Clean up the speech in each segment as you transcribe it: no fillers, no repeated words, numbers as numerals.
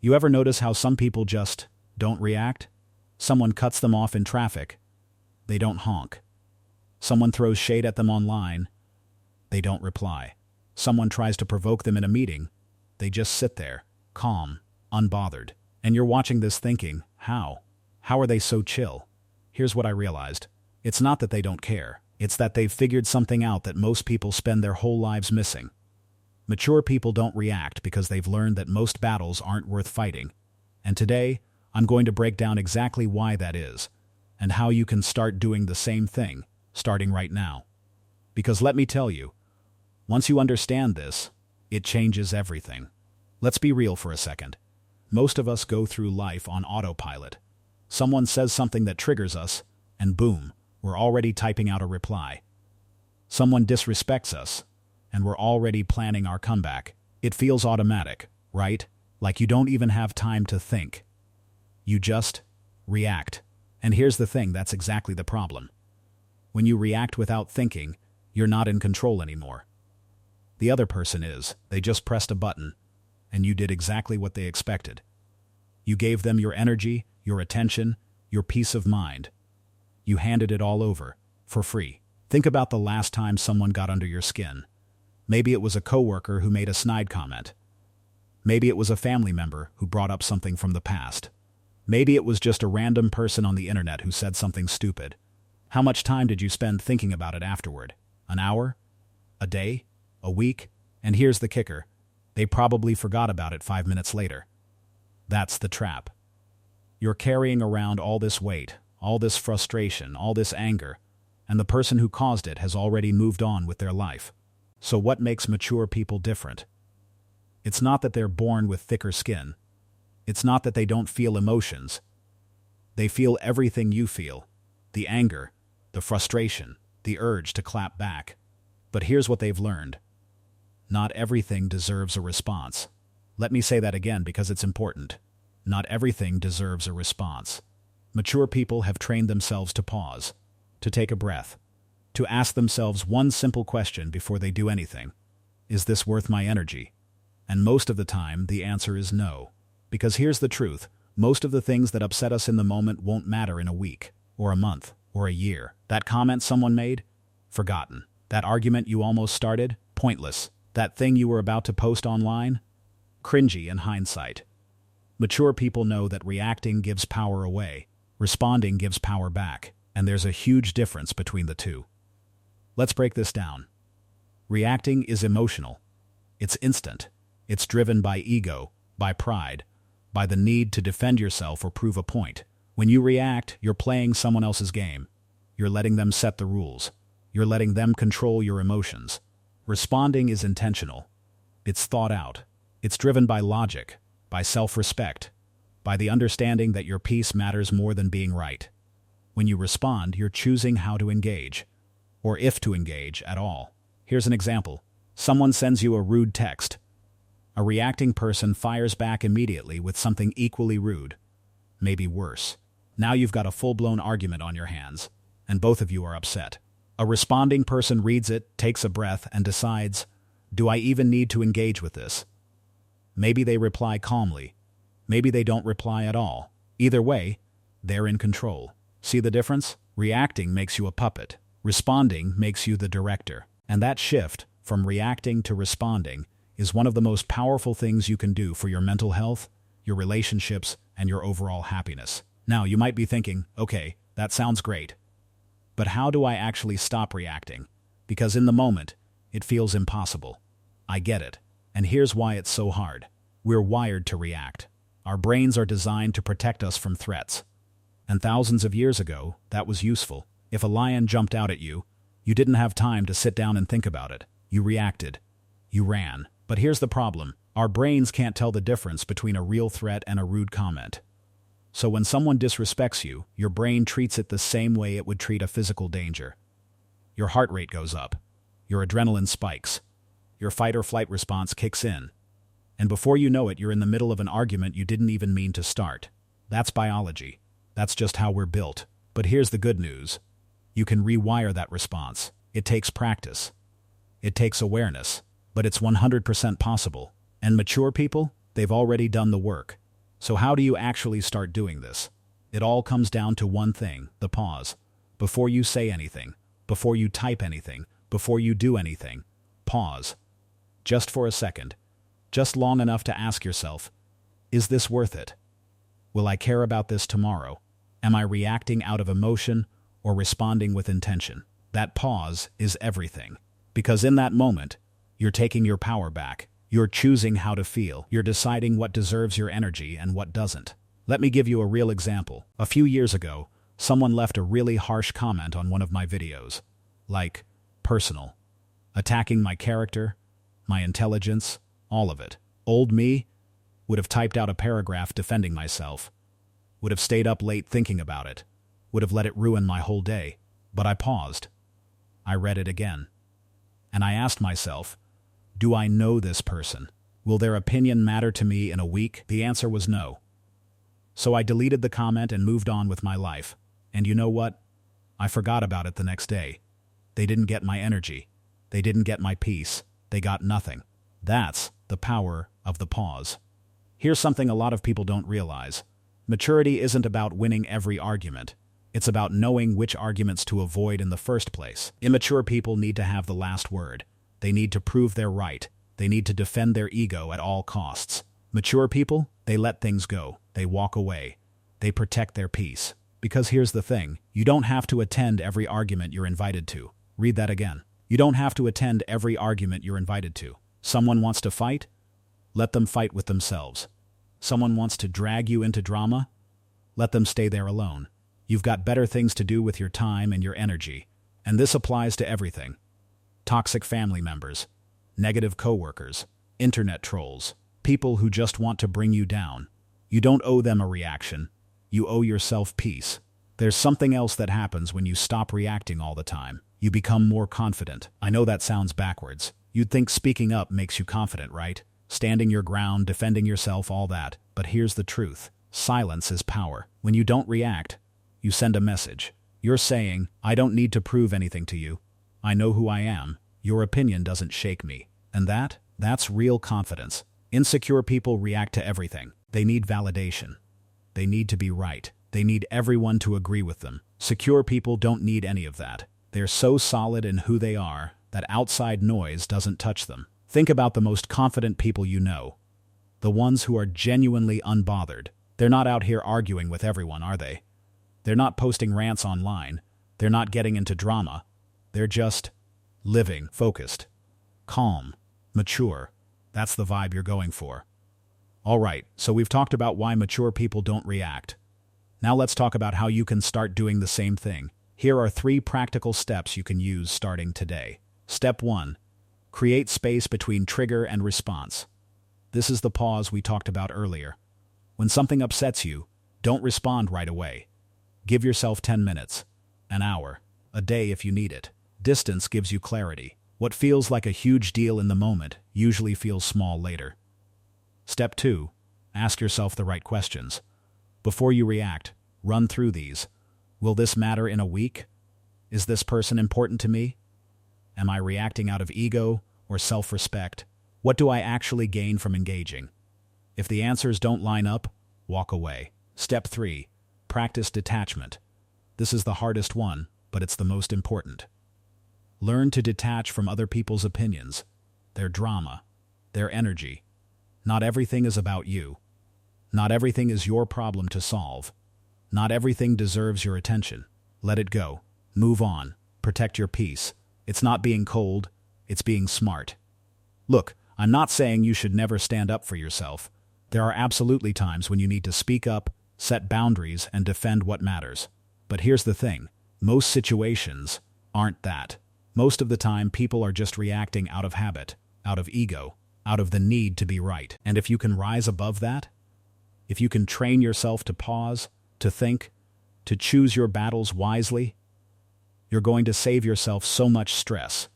You ever notice how some people just don't react? Someone cuts them off in traffic. They don't honk. Someone throws shade at them online. They don't reply. Someone tries to provoke them in a meeting. They just sit there, calm, unbothered. And you're watching this thinking, how? How are they so chill? Here's what I realized. It's not that they don't care. It's that they've figured something out that most people spend their whole lives missing. Mature people don't react because they've learned that most battles aren't worth fighting. And today, I'm going to break down exactly why that is, and how you can start doing the same thing, starting right now. Because let me tell you, once you understand this, it changes everything. Let's be real for a second. Most of us go through life on autopilot. Someone says something that triggers us, and boom, we're already typing out a reply. Someone disrespects us, and we're already planning our comeback. It feels automatic, right? Like you don't even have time to think. You just react. And here's the thing, that's exactly the problem. When you react without thinking, you're not in control anymore. The other person is. They just pressed a button, and you did exactly what they expected. You gave them your energy, your attention, your peace of mind. You handed it all over, for free. Think about the last time someone got under your skin. Maybe it was a coworker who made a snide comment. Maybe it was a family member who brought up something from the past. Maybe it was just a random person on the internet who said something stupid. How much time did you spend thinking about it afterward? An hour? A day? A week? And here's the kicker. They probably forgot about it 5 minutes later. That's the trap. You're carrying around all this weight, all this frustration, all this anger, and the person who caused it has already moved on with their life. So what makes mature people different? It's not that they're born with thicker skin. It's not that they don't feel emotions. They feel everything you feel. The anger, the frustration, the urge to clap back. But here's what they've learned. Not everything deserves a response. Let me say that again because it's important. Not everything deserves a response. Mature people have trained themselves to pause, to take a breath, to ask themselves one simple question before they do anything. Is this worth my energy? And most of the time, the answer is no. Because here's the truth. Most of the things that upset us in the moment won't matter in a week, or a month, or a year. That comment someone made? Forgotten. That argument you almost started? Pointless. That thing you were about to post online? Cringy in hindsight. Mature people know that reacting gives power away, responding gives power back, and there's a huge difference between the two. Let's break this down. Reacting is emotional. It's instant. It's driven by ego, by pride, by the need to defend yourself or prove a point. When you react, you're playing someone else's game. You're letting them set the rules. You're letting them control your emotions. Responding is intentional. It's thought out. It's driven by logic, by self-respect, by the understanding that your peace matters more than being right. When you respond, you're choosing how to engage, or if to engage at all. Here's an example. Someone sends you a rude text. A reacting person fires back immediately with something equally rude, maybe worse. Now you've got a full-blown argument on your hands, and both of you are upset. A responding person reads it, takes a breath, and decides, do I even need to engage with this? Maybe they reply calmly. Maybe they don't reply at all. Either way, they're in control. See the difference? Reacting makes you a puppet. Responding makes you the director. And that shift, from reacting to responding, is one of the most powerful things you can do for your mental health, your relationships, and your overall happiness. Now, you might be thinking, okay, that sounds great. But how do I actually stop reacting? Because in the moment, it feels impossible. I get it. And here's why it's so hard. We're wired to react. Our brains are designed to protect us from threats. And thousands of years ago, that was useful. If a lion jumped out at you, you didn't have time to sit down and think about it. You reacted. You ran. But here's the problem. Our brains can't tell the difference between a real threat and a rude comment. So when someone disrespects you, your brain treats it the same way it would treat a physical danger. Your heart rate goes up. Your adrenaline spikes. Your fight or flight response kicks in. And before you know it, you're in the middle of an argument you didn't even mean to start. That's biology. That's just how we're built. But here's the good news. You can rewire that response. It takes practice. It takes awareness. But it's 100% possible. And mature people, they've already done the work. So how do you actually start doing this? It all comes down to one thing, the pause. Before you say anything, before you type anything, before you do anything, pause. Just for a second. Just long enough to ask yourself, is this worth it? Will I care about this tomorrow? Am I reacting out of emotion or responding with intention? That pause is everything. Because in that moment, you're taking your power back. You're choosing how to feel. You're deciding what deserves your energy and what doesn't. Let me give you a real example. A few years ago, someone left a really harsh comment on one of my videos. Like, personal. Attacking my character, my intelligence, all of it. Old me would have typed out a paragraph defending myself. Would have stayed up late thinking about it. Would have let it ruin my whole day. But I paused. I read it again. And I asked myself, do I know this person? Will their opinion matter to me in a week? The answer was no. So I deleted the comment and moved on with my life. And you know what? I forgot about it the next day. They didn't get my energy. They didn't get my peace. They got nothing. That's the power of the pause. Here's something a lot of people don't realize. Maturity isn't about winning every argument. It's about knowing which arguments to avoid in the first place. Immature people need to have the last word. They need to prove they're right. They need to defend their ego at all costs. Mature people, they let things go. They walk away. They protect their peace. Because here's the thing, you don't have to attend every argument you're invited to. Read that again. You don't have to attend every argument you're invited to. Someone wants to fight? Let them fight with themselves. Someone wants to drag you into drama? Let them stay there alone. You've got better things to do with your time and your energy. And this applies to everything. Toxic family members, negative coworkers, internet trolls, people who just want to bring you down. You don't owe them a reaction. You owe yourself peace. There's something else that happens when you stop reacting all the time. You become more confident. I know that sounds backwards. You'd think speaking up makes you confident, right? Standing your ground, defending yourself, all that. But here's the truth. Silence is power. When you don't react, you send a message. You're saying, I don't need to prove anything to you. I know who I am. Your opinion doesn't shake me. And that's real confidence. Insecure people react to everything. They need validation. They need to be right. They need everyone to agree with them. Secure people don't need any of that. They're so solid in who they are that outside noise doesn't touch them. Think about the most confident people you know. The ones who are genuinely unbothered. They're not out here arguing with everyone, are they? They're not posting rants online. They're not getting into drama. They're just living, focused, calm, mature. That's the vibe you're going for. All right, so we've talked about why mature people don't react. Now let's talk about how you can start doing the same thing. Here are 3 practical steps you can use starting today. Step 1. Create space between trigger and response. This is the pause we talked about earlier. When something upsets you, don't respond right away. Give yourself 10 minutes, an hour, a day if you need it. Distance gives you clarity. What feels like a huge deal in the moment usually feels small later. Step 2. Ask yourself the right questions. Before you react, run through these. Will this matter in a week? Is this person important to me? Am I reacting out of ego or self-respect? What do I actually gain from engaging? If the answers don't line up, walk away. Step 3. Practice detachment. This is the hardest one, but it's the most important. Learn to detach from other people's opinions, their drama, their energy. Not everything is about you. Not everything is your problem to solve. Not everything deserves your attention. Let it go. Move on. Protect your peace. It's not being cold, it's being smart. Look, I'm not saying you should never stand up for yourself. There are absolutely times when you need to speak up, set boundaries, and defend what matters. But here's the thing. Most situations aren't that. Most of the time, people are just reacting out of habit, out of ego, out of the need to be right. And if you can rise above that, if you can train yourself to pause, to think, to choose your battles wisely, you're going to save yourself so much stress,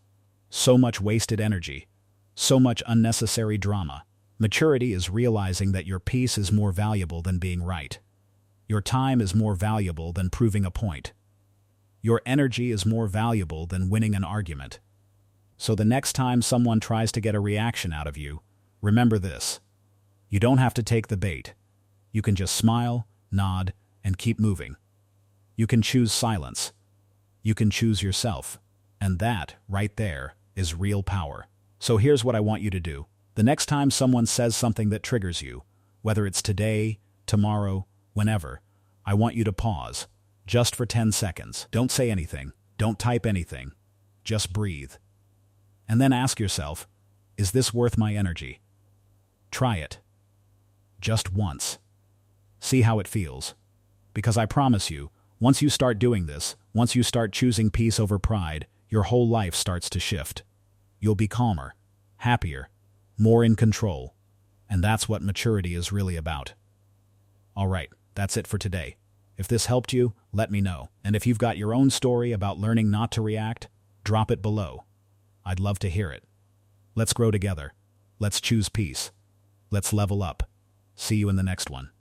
so much wasted energy, so much unnecessary drama. Maturity is realizing that your peace is more valuable than being right. Your time is more valuable than proving a point. Your energy is more valuable than winning an argument. So the next time someone tries to get a reaction out of you, remember this. You don't have to take the bait. You can just smile, nod, and keep moving. You can choose silence. You can choose yourself. And that, right there, is real power. So here's what I want you to do. The next time someone says something that triggers you, whether it's today, tomorrow, whenever, I want you to pause, just for 10 seconds. Don't say anything. Don't type anything. Just breathe. And then ask yourself, is this worth my energy? Try it. Just once. See how it feels. Because I promise you, once you start doing this, once you start choosing peace over pride, your whole life starts to shift. You'll be calmer, happier, more in control. And that's what maturity is really about. All right, that's it for today. If this helped you, let me know. And if you've got your own story about learning not to react, drop it below. I'd love to hear it. Let's grow together. Let's choose peace. Let's level up. See you in the next one.